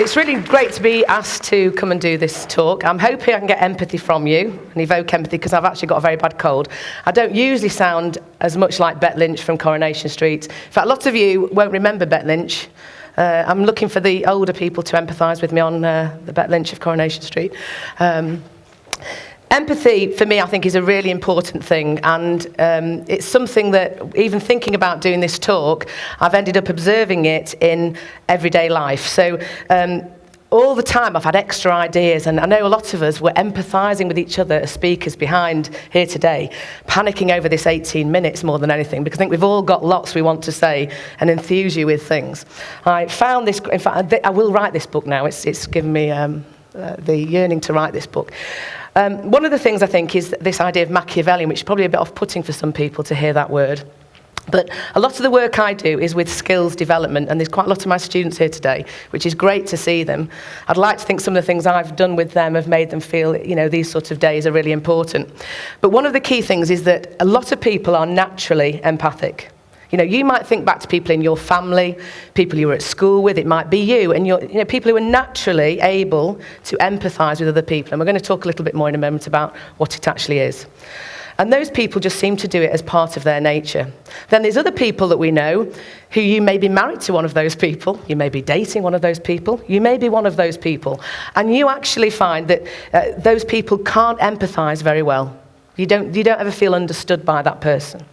It's really great to be asked to come and do this talk. I'm hoping I can get empathy from you and evoke empathy because I've actually got a very bad cold. I don't usually sound as much like Bet Lynch from Coronation Street. In fact, lots of you won't remember Bet Lynch. I'm looking for the older people to empathise with me on the Bet Lynch of Coronation Street. Empathy, for me, I think is a really important thing, and it's something that, even thinking about doing this talk, I've ended up observing it in everyday life. So all the time I've had extra ideas, and I know a lot of us were empathising with each other as speakers behind here today, panicking over this 18 minutes more than anything, because I think we've all got lots we want to say and enthuse you with things. I found this, in fact, I will write this book now. It's given me the yearning to write this book. One of the things I think is this idea of Machiavellian, which is probably a bit off-putting for some people to hear that word. But a lot of the work I do is with skills development, and there's quite a lot of my students here today, which is great to see them. I'd like to think some of the things I've done with them have made them feel, you know, these sorts of days are really important. But one of the key things is that a lot of people are naturally empathic. You know, you might think back to people in your family, people you were at school with, it might be you, and people who are naturally able to empathise with other people. And we're going to talk a little bit more in a moment about what it actually is. And those people just seem to do it as part of their nature. Then there's other people that we know who you may be married to one of those people, you may be dating one of those people, you may be one of those people, and you actually find that those people can't empathise very well. You don't ever feel understood by that person.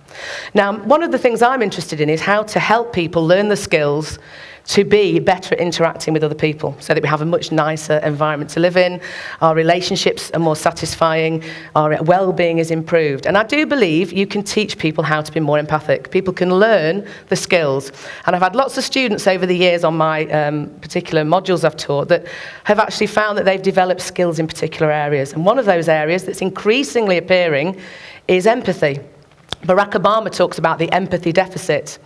Now, one of the things I'm interested in is how to help people learn the skills to be better at interacting with other people so that we have a much nicer environment to live in, our relationships are more satisfying, our well-being is improved. And I do believe you can teach people how to be more empathic. People can learn the skills. And I've had lots of students over the years on my particular modules I've taught that have actually found that they've developed skills in particular areas. And one of those areas that's increasingly appearing is empathy. Barack Obama talks about the empathy deficit.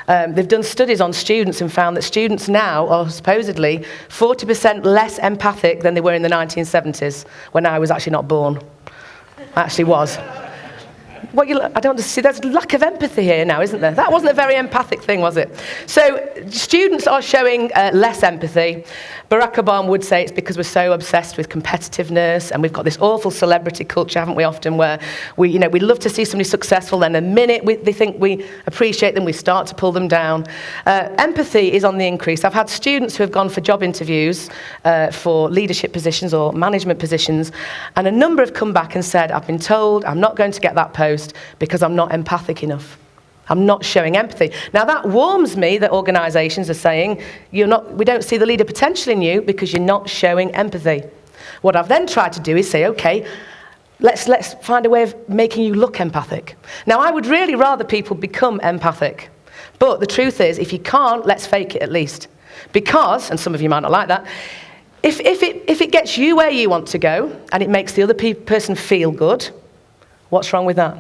They've done studies on students and found that students now are supposedly 40% less empathic than they were in the 1970s, when I was actually not born. I actually was. I don't see, there's lack of empathy here now, isn't there? That wasn't a very empathic thing, was it? So students are showing less empathy. Barack Obama would say it's because we're so obsessed with competitiveness, and we've got this awful celebrity culture, haven't we, often, where we love to see somebody successful, then the minute they think we appreciate them, we start to pull them down. Empathy is on the increase. I've had students who have gone for job interviews for leadership positions or management positions, and a number have come back and said, I've been told I'm not going to get that post because I'm not empathic enough. I'm not showing empathy. Now that warms me that organisations are saying, we don't see the leader potential in you because you're not showing empathy. What I've then tried to do is say, okay, let's find a way of making you look empathic. Now I would really rather people become empathic. But the truth is, if you can't, let's fake it at least. Because, and some of you might not like that, if it gets you where you want to go and it makes the other person feel good, what's wrong with that?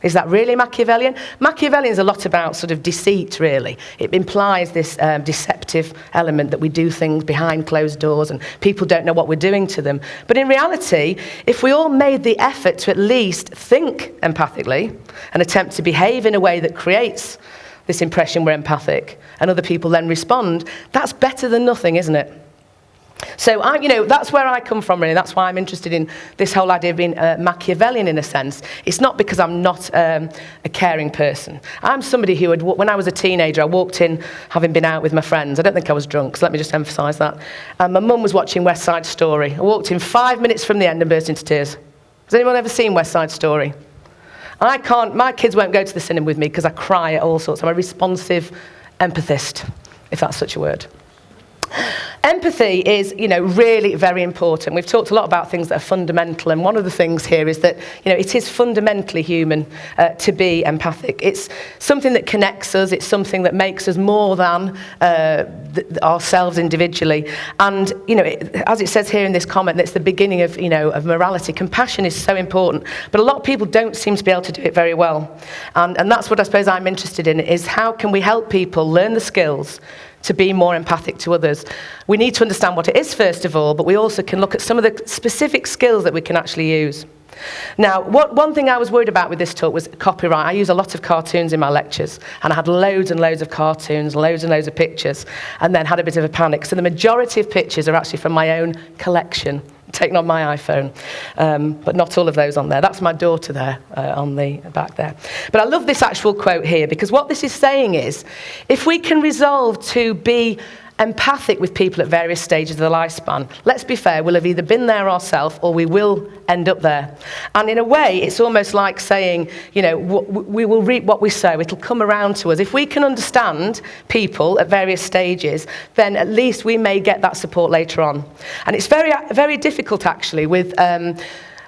Is that really Machiavellian? Machiavellian is a lot about sort of deceit, really. It implies this deceptive element that we do things behind closed doors and people don't know what we're doing to them. But in reality, if we all made the effort to at least think empathically and attempt to behave in a way that creates this impression we're empathic, and other people then respond, that's better than nothing, isn't it? So, that's where I come from, really. That's why I'm interested in this whole idea of being Machiavellian, in a sense. It's not because I'm not a caring person. I'm somebody who, when I was a teenager, I walked in, having been out with my friends. I don't think I was drunk, so let me just emphasise that. And my mum was watching West Side Story. I walked in 5 minutes from the end and burst into tears. Has anyone ever seen West Side Story? My kids won't go to the cinema with me because I cry at all sorts. I'm a responsive empathist, if that's such a word. Empathy is, really very important. We've talked a lot about things that are fundamental, and one of the things here is that, it is fundamentally human to be empathic. It's something that connects us. It's something that makes us more than ourselves individually. And, as it says here in this comment, that's the beginning of, of morality. Compassion is so important, but a lot of people don't seem to be able to do it very well. And that's what I suppose I'm interested in, is how can we help people learn the skills to be more empathic to others. We need to understand what it is, first of all, but we also can look at some of the specific skills that we can actually use. Now, one thing I was worried about with this talk was copyright. I use a lot of cartoons in my lectures, and I had loads and loads of cartoons, loads and loads of pictures, and then had a bit of a panic. So the majority of pictures are actually from my own collection, taken on my iPhone, but not all of those on there. That's my daughter there on the back there. But I love this actual quote here, because what this is saying is, if we can resolve to be empathic with people at various stages of the lifespan, let's be fair, we'll have either been there ourselves or we will end up there. And in a way, it's almost like saying, you know, we will reap what we sow. It'll come around to us. If we can understand people at various stages, then at least we may get that support later on. And it's very, very difficult, actually, with...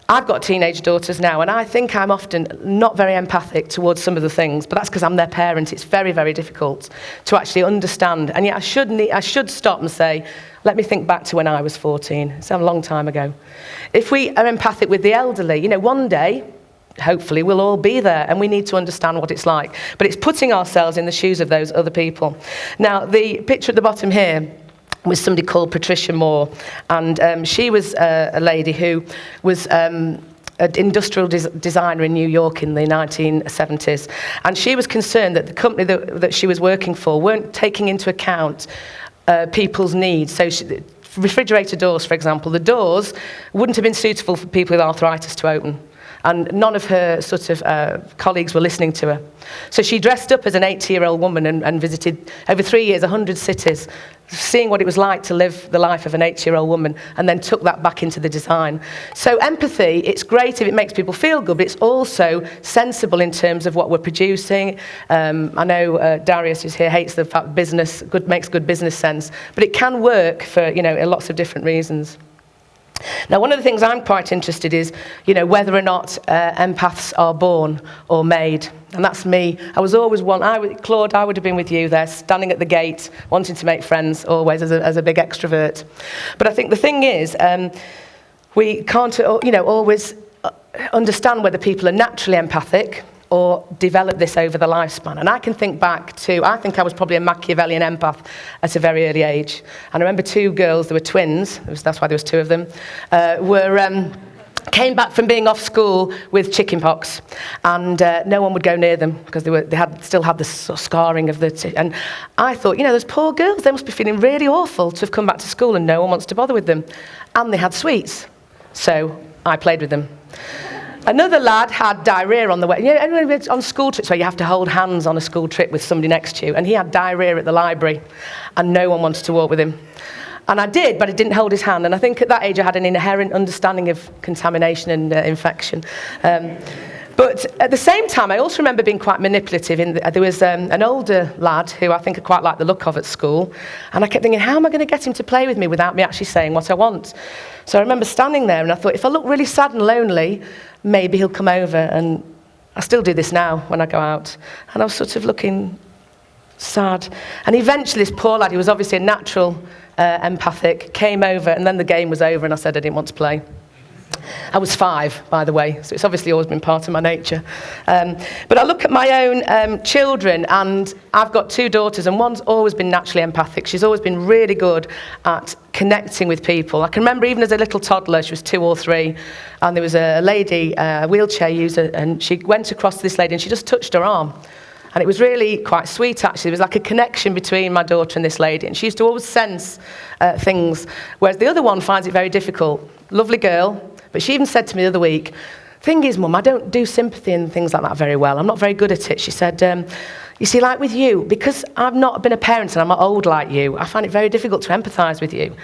I've got teenage daughters now, and I think I'm often not very empathic towards some of the things, but that's because I'm their parent. It's very, very difficult to actually understand. And yet I should stop and say, let me think back to when I was 14. It's a long time ago. If we are empathic with the elderly, you know, one day, hopefully we'll all be there, and we need to understand what it's like. But it's putting ourselves in the shoes of those other people. Now, the picture at the bottom here was somebody called Patricia Moore, and she was a lady who was an industrial designer in New York in the 1970s, and she was concerned that the company that she was working for weren't taking into account people's needs. So refrigerator doors, for example, the doors wouldn't have been suitable for people with arthritis to open. And none of her sort of colleagues were listening to her. So she dressed up as an 80-year-old woman and visited, over 3 years, 100 cities, seeing what it was like to live the life of an 80-year-old woman, and then took that back into the design. So empathy, it's great if it makes people feel good, but it's also sensible in terms of what we're producing. I know Darius, who's here, hates the fact business makes good business sense, but it can work for, you know, lots of different reasons. Now, one of the things I'm quite interested is, you know, whether or not empaths are born or made. And that's me. I was always Claude, I would have been with you there, standing at the gate, wanting to make friends, always as a big extrovert. But I think the thing is, we can't, you know, always understand whether people are naturally empathic or develop this over the lifespan. And I can think back to, I think I was probably a Machiavellian empath at a very early age. And I remember two girls, they were twins, that's why there was two of them, came back from being off school with chickenpox, and no one would go near them because they still had the scarring of and I thought, you know, those poor girls, they must be feeling really awful to have come back to school and no one wants to bother with them. And they had sweets. So I played with them. Another lad had diarrhea on the way. You know, on school trips where you have to hold hands on a school trip with somebody next to you, and he had diarrhea at the library, and no one wanted to walk with him. And I did, but I didn't hold his hand. And I think at that age I had an inherent understanding of contamination and infection. But at the same time, I also remember being quite manipulative. There was an older lad who I think I quite liked the look of at school, and I kept thinking, how am I going to get him to play with me without me actually saying what I want? So I remember standing there, and I thought, if I look really sad and lonely, maybe he'll come over. And I still do this now when I go out. And I was sort of looking sad. And eventually this poor lad, who was obviously a natural empathic, came over, and then the game was over, and I said I didn't want to play. I was 5, by the way, so it's obviously always been part of my nature. But I look at my own children, and I've got 2 daughters, and one's always been naturally empathic. She's always been really good at connecting with people. I can remember even as a little toddler, she was 2 or 3, and there was a lady, a wheelchair user, and she went across to this lady, and she just touched her arm. And it was really quite sweet, actually. It was like a connection between my daughter and this lady. And she used to always sense things, whereas the other one finds it very difficult. Lovely girl, but she even said to me the other week, thing is, Mum, I don't do sympathy and things like that very well. I'm not very good at it. She said, you see, like with you, because I've not been a parent and I'm not old like you, I find it very difficult to empathise with you.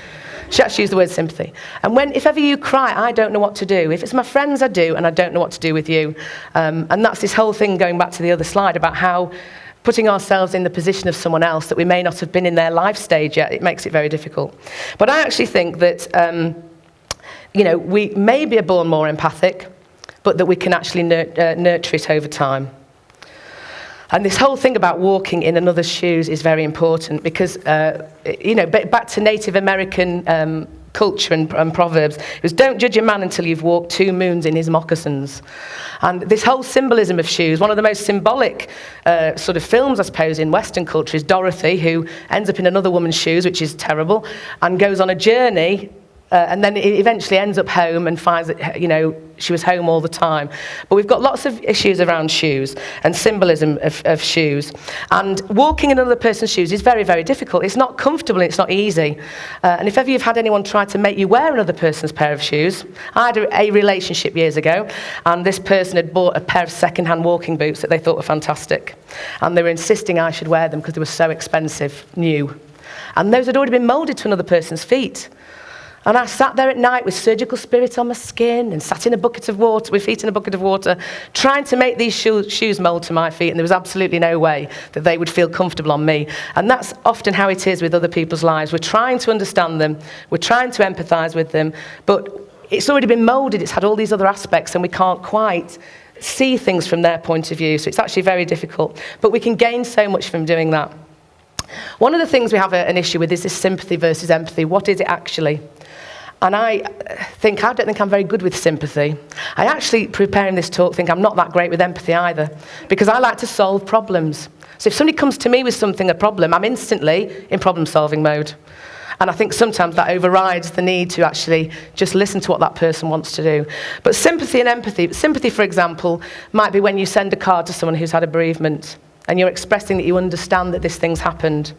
She actually used the word sympathy. And if ever you cry, I don't know what to do. If it's my friends, I do, and I don't know what to do with you. And that's this whole thing, going back to the other slide, about how putting ourselves in the position of someone else that we may not have been in their life stage yet, it makes it very difficult. But I actually think that, you know, we may be born more empathic, but that we can actually nurture it over time. And this whole thing about walking in another's shoes is very important because, you know, back to Native American culture and proverbs, it was, don't judge a man until you've walked 2 moons in his moccasins. And this whole symbolism of shoes, one of the most symbolic sort of films, I suppose, in Western culture is Dorothy, who ends up in another woman's shoes, which is terrible, and goes on a journey And then it eventually ends up home and finds that, she was home all the time. But we've got lots of issues around shoes and symbolism of shoes. And walking in another person's shoes is very, very difficult. It's not comfortable and it's not easy. And if ever you've had anyone try to make you wear another person's pair of shoes, I had a relationship years ago, and this person had bought a pair of second-hand walking boots that they thought were fantastic. And they were insisting I should wear them because they were so expensive, new. And those had already been moulded to another person's feet. And I sat there at night with surgical spirit on my skin and sat in a bucket of water, with feet in a bucket of water, trying to make these shoes mould to my feet, and there was absolutely no way that they would feel comfortable on me. And that's often how it is with other people's lives. We're trying to understand them, we're trying to empathise with them, but it's already been moulded, it's had all these other aspects, and we can't quite see things from their point of view, so it's actually very difficult. But we can gain so much from doing that. One of the things we have an issue with is this sympathy versus empathy. What is it actually? And I don't think I'm very good with sympathy. I actually, preparing this talk, think I'm not that great with empathy either, because I like to solve problems. So if somebody comes to me with a problem, I'm instantly in problem-solving mode. And I think sometimes that overrides the need to actually just listen to what that person wants to do. But sympathy and empathy, sympathy, for example, might be when you send a card to someone who's had a bereavement, and you're expressing that you understand that this thing's happened.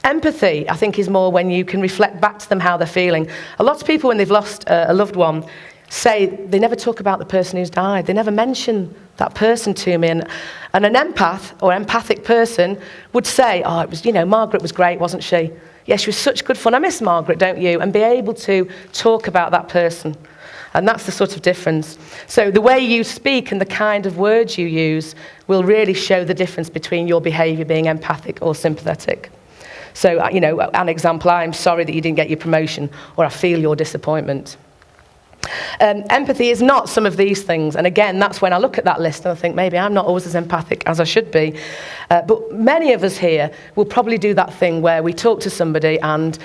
Empathy, I think, is more when you can reflect back to them how they're feeling. A lot of people, when they've lost a loved one, say they never talk about the person who's died. They never mention that person to me. And an empath or empathic person would say, oh, it was, Margaret was great, wasn't she? Yeah, she was such good fun. I miss Margaret, don't you? And be able to talk about that person. And that's the sort of difference. So the way you speak and the kind of words you use will really show the difference between your behaviour being empathic or sympathetic. So, an example, I'm sorry that you didn't get your promotion, or I feel your disappointment. Empathy is not some of these things. And again, that's when I look at that list and I think maybe I'm not always as empathic as I should be. But many of us here will probably do that thing where we talk to somebody and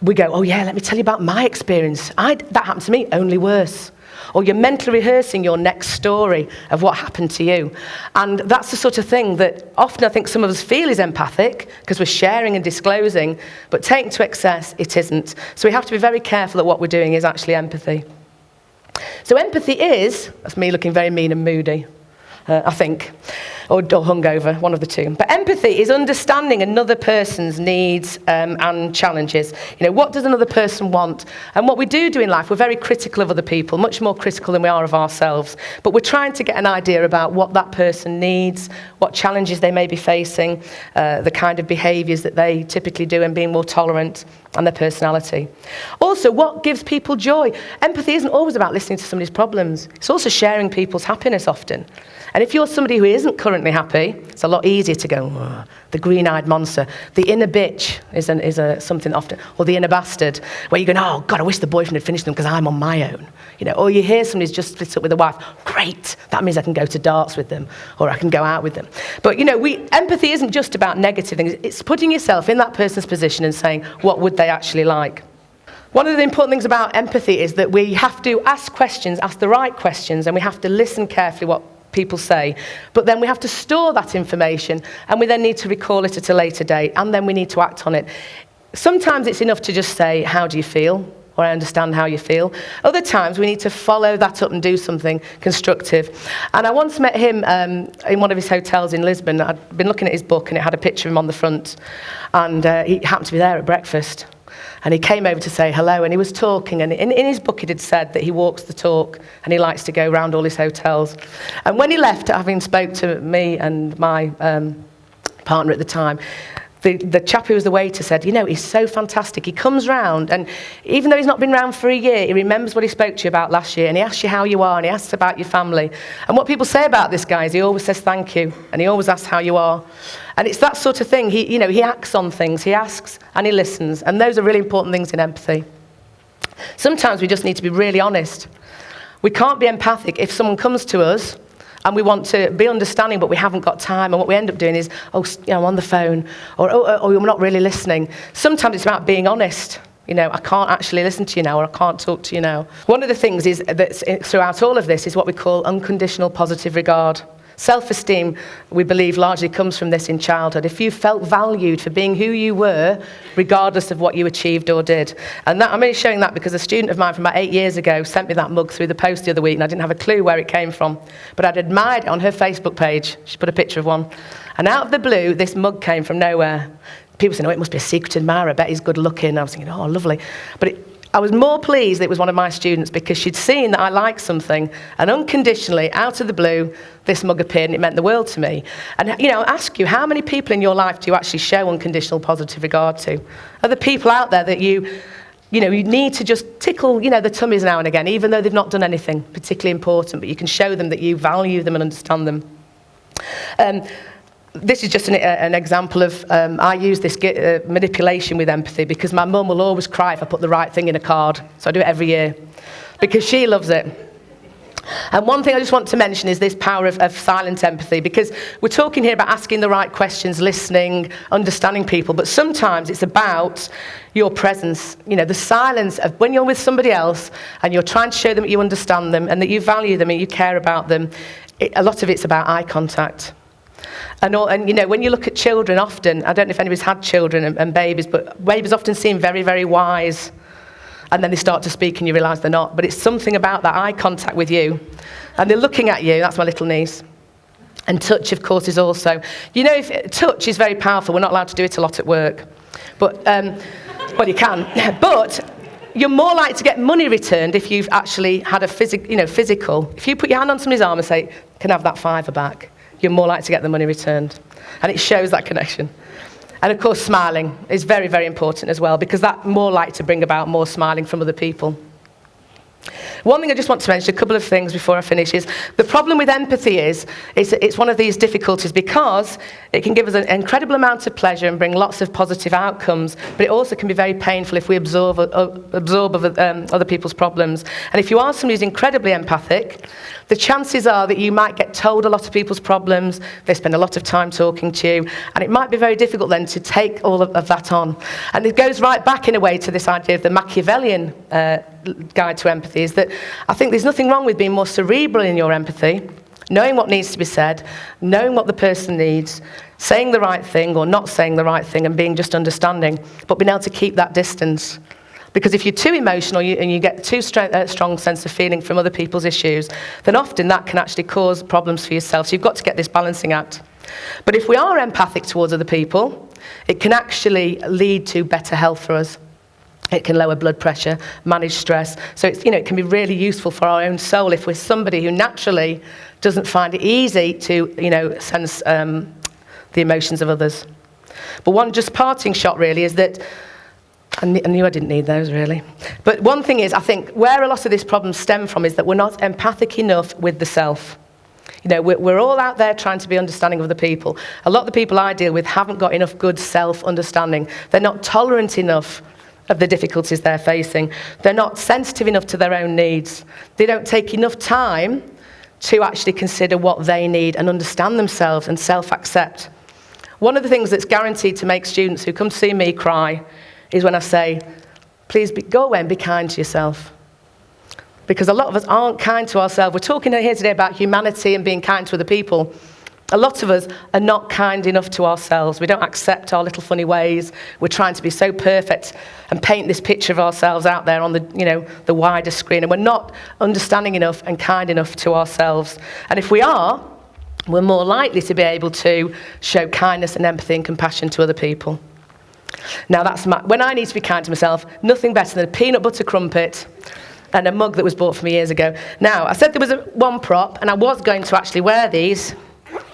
we go, oh yeah, let me tell you about my experience. That happened to me, only worse. Or you're mentally rehearsing your next story of what happened to you. And that's the sort of thing that often I think some of us feel is empathic because we're sharing and disclosing, but taken to excess, it isn't. So we have to be very careful that what we're doing is actually empathy. So empathy is, that's me looking very mean and moody, I think, or hungover, one of the two. But empathy is understanding another person's needs and challenges. What does another person want? And what we do in life, we're very critical of other people, much more critical than we are of ourselves. But we're trying to get an idea about what that person needs, what challenges they may be facing, the kind of behaviours that they typically do, and being more tolerant, and their personality. Also, what gives people joy? Empathy isn't always about listening to somebody's problems. It's also sharing people's happiness often. And if you're somebody who isn't currently happy, it's a lot easier to go, oh, the green-eyed monster. The inner bitch is something often, or the inner bastard, where you're going, oh, God, I wish the boyfriend had finished them because I'm on my own. Or you hear somebody's just split up with a wife. Great, that means I can go to darts with them, or I can go out with them. But, empathy isn't just about negative things. It's putting yourself in that person's position and saying, what would they actually like? One of the important things about empathy is that we have to ask the right questions, and we have to listen carefully what people say, but then we have to store that information, and we then need to recall it at a later date, and then we need to act on it. Sometimes it's enough to just say, how do you feel? Or I understand how you feel. Other times we need to follow that up and do something constructive. And I once met him in one of his hotels in Lisbon. I'd been looking at his book and it had a picture of him on the front, and he happened to be there at breakfast. And he came over to say hello, and he was talking, and in his book it had said that he walks the talk and he likes to go around all his hotels. And when he left, having spoke to me and my partner at the time, the chap who was the waiter said, he's so fantastic. He comes round, and even though he's not been round for a year, he remembers what he spoke to you about last year, and he asks you how you are, and he asks about your family. And what people say about this guy is he always says thank you, and he always asks how you are. And it's that sort of thing. He acts on things. He asks and he listens, and those are really important things in empathy. Sometimes we just need to be really honest. We can't be empathic if someone comes to us and we want to be understanding, but we haven't got time. And what we end up doing is, I'm on the phone, or we're not really listening. Sometimes it's about being honest. I can't actually listen to you now, or I can't talk to you now. One of the things is that throughout all of this is what we call unconditional positive regard. Self-esteem, we believe, largely comes from this in childhood. If you felt valued for being who you were, regardless of what you achieved or did. And that, I'm only showing that because a student of mine from about 8 years ago sent me that mug through the post the other week, and I didn't have a clue where it came from. But I'd admired it on her Facebook page. She put a picture of one. And out of the blue, this mug came from nowhere. People said, oh, it must be a secret admirer. I bet he's good looking. I was thinking, oh, lovely. But I was more pleased that it was one of my students because she'd seen that I liked something, and unconditionally, out of the blue, this mug appeared, and it meant the world to me. And, I'll ask you, how many people in your life do you actually show unconditional positive regard to? Are there people out there that you need to just tickle, the tummies now and again, even though they've not done anything particularly important, but you can show them that you value them and understand them? This is just an example of, I use this manipulation with empathy because my mum will always cry if I put the right thing in a card. So I do it every year because she loves it. And one thing I just want to mention is this power of silent empathy, because we're talking here about asking the right questions, listening, understanding people, but sometimes it's about your presence, the silence of when you're with somebody else and you're trying to show them that you understand them and that you value them and you care about them. A lot of it's about eye contact. And when you look at children often, I don't know if anybody's had children and babies, but babies often seem very, very wise. And then they start to speak and you realise they're not. But it's something about that eye contact with you. And they're looking at you. That's my little niece. And touch, of course, is also. Touch is very powerful. We're not allowed to do it a lot at work. But, well, you can. But you're more likely to get money returned if you've actually had a physical. If you put your hand on somebody's arm and say, can I have that £5 back? You're more likely to get the money returned. And it shows that connection. And of course, smiling is very, very important as well, because that's more likely to bring about more smiling from other people. One thing I just want to mention, a couple of things before I finish, is the problem with empathy is it's one of these difficulties because it can give us an incredible amount of pleasure and bring lots of positive outcomes, but it also can be very painful if we absorb other people's problems. And if you are somebody who's incredibly empathic, the chances are that you might get told a lot of people's problems, they spend a lot of time talking to you, and it might be very difficult then to take all of that on. And it goes right back in a way to this idea of the Machiavellian guide to empathy, is that I think there's nothing wrong with being more cerebral in your empathy, knowing what needs to be said, knowing what the person needs, saying the right thing or not saying the right thing, and being just understanding, but being able to keep that distance. Because if you're too emotional and you get too strong sense of feeling from other people's issues, then often that can actually cause problems for yourself. So you've got to get this balancing act. But if we are empathic towards other people, it can actually lead to better health for us. It can lower blood pressure, manage stress. So it's, it can be really useful for our own soul if we're somebody who naturally doesn't find it easy to, sense the emotions of others. But one just parting shot really is that, I knew I didn't need those really. But one thing is, I think where a lot of this problem stem from is that we're not empathic enough with the self. We're all out there trying to be understanding of other people. A lot of the people I deal with haven't got enough good self-understanding. They're not tolerant enough of the difficulties they're facing. They're not sensitive enough to their own needs. They don't take enough time to actually consider what they need and understand themselves and self-accept. One of the things that's guaranteed to make students who come to see me cry is when I say, please go away and be kind to yourself. Because a lot of us aren't kind to ourselves. We're talking here today about humanity and being kind to other people. A lot of us are not kind enough to ourselves. We don't accept our little funny ways. We're trying to be so perfect and paint this picture of ourselves out there on the wider screen. And we're not understanding enough and kind enough to ourselves. And if we are, we're more likely to be able to show kindness and empathy and compassion to other people. Now, when I need to be kind to myself, nothing better than a peanut butter crumpet and a mug that was bought for me years ago. Now, I said there was one prop, and I was going to actually wear these.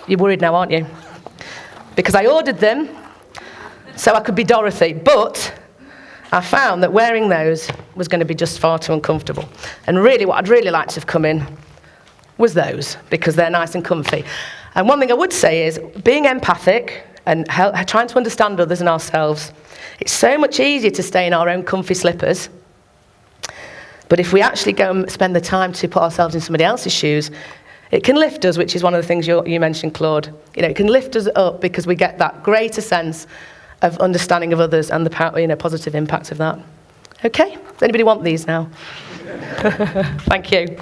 You're worried now, aren't you? Because I ordered them so I could be Dorothy, but I found that wearing those was going to be just far too uncomfortable. And really, what I'd really like to have come in was those, because they're nice and comfy. And one thing I would say is, being empathic and trying to understand others and ourselves, it's so much easier to stay in our own comfy slippers. But if we actually go and spend the time to put ourselves in somebody else's shoes, it can lift us, which is one of the things you mentioned, Claude. It can lift us up because we get that greater sense of understanding of others and the positive impact of that. Okay? Does anybody want these now? Thank you.